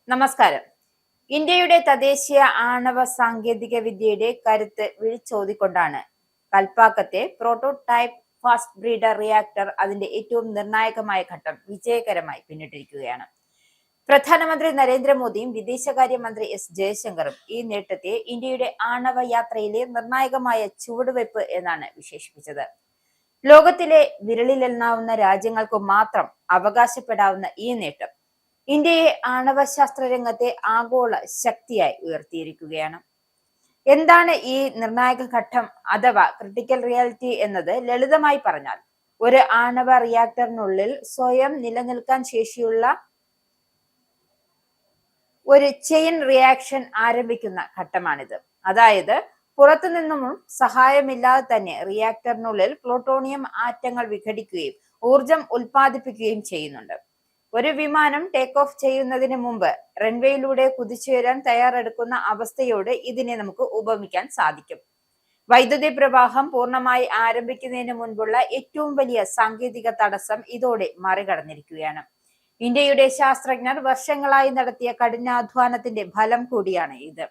നമസ്കാരം. ഇന്ത്യയുടെ തദ്ദേശീയ ആണവ സാങ്കേതിക വിദ്യയുടെ കരുത്ത് വിളിച്ചോതിക്കൊണ്ടാണ് കൽപ്പാക്കത്തെ പ്രോട്ടോടൈപ്പ് ഫാസ്റ്റ് ബ്രീഡർ റിയാക്ടർ അതിന്റെ ഏറ്റവും നിർണായകമായ ഘട്ടം വിജയകരമായി പിന്നിട്ടിരിക്കുകയാണ്. പ്രധാനമന്ത്രി നരേന്ദ്രമോദിയും വിദേശകാര്യമന്ത്രി എസ് ജയശങ്കറും ഈ നേട്ടത്തെ ഇന്ത്യയുടെ ആണവ യാത്രയിലെ നിർണായകമായ ചുവടുവയ്പ് എന്നാണ് വിശേഷിപ്പിച്ചത്. ലോകത്തിലെ വിരലിലെണ്ണാവുന്ന രാജ്യങ്ങൾക്ക് മാത്രം അവകാശപ്പെടാവുന്ന ഈ നേട്ടം ഇന്ത്യയെ ആണവ ശാസ്ത്ര രംഗത്തെ ആഗോള ശക്തിയായി ഉയർത്തിയിരിക്കുകയാണ്. എന്താണ് ഈ നിർണായക ഘട്ടം അഥവാ ക്രിട്ടിക്കൽ റിയാലിറ്റി എന്നത്? ലളിതമായി പറഞ്ഞാൽ, ഒരു ആണവ റിയാക്ടറിനുള്ളിൽ സ്വയം നിലനിൽക്കാൻ ശേഷിയുള്ള ഒരു ചെയിൻ റിയാക്ഷൻ ആരംഭിക്കുന്ന ഘട്ടമാണിത്. അതായത് പുറത്തു നിന്നും സഹായമില്ലാതെ തന്നെ റിയാക്ടറിനുള്ളിൽ പ്ലൂട്ടോണിയം ആറ്റങ്ങൾ വിഘടിക്കുകയും ഊർജം ഉൽപ്പാദിപ്പിക്കുകയും ചെയ്യുന്നുണ്ട്. ഒരു വിമാനം ടേക്ക് ഓഫ് ചെയ്യുന്നതിന് മുമ്പ് റൺവേയിലൂടെ കുതിച്ചുയരാൻ തയ്യാറെടുക്കുന്ന അവസ്ഥയോട് ഇതിനെ നമുക്ക് ഉപമിക്കാൻ സാധിക്കും. വൈദ്യുതി പ്രവാഹം പൂർണ്ണമായി ആരംഭിക്കുന്നതിന് മുൻപുള്ള ഏറ്റവും വലിയ സാങ്കേതിക തടസ്സം ഇതോടെ മറികടന്നിരിക്കുകയാണ്. ഇന്ത്യയുടെ ശാസ്ത്രജ്ഞർ വർഷങ്ങളായി നടത്തിയ കഠിനാധ്വാനത്തിന്റെ ഫലം കൂടിയാണ് ഇത്.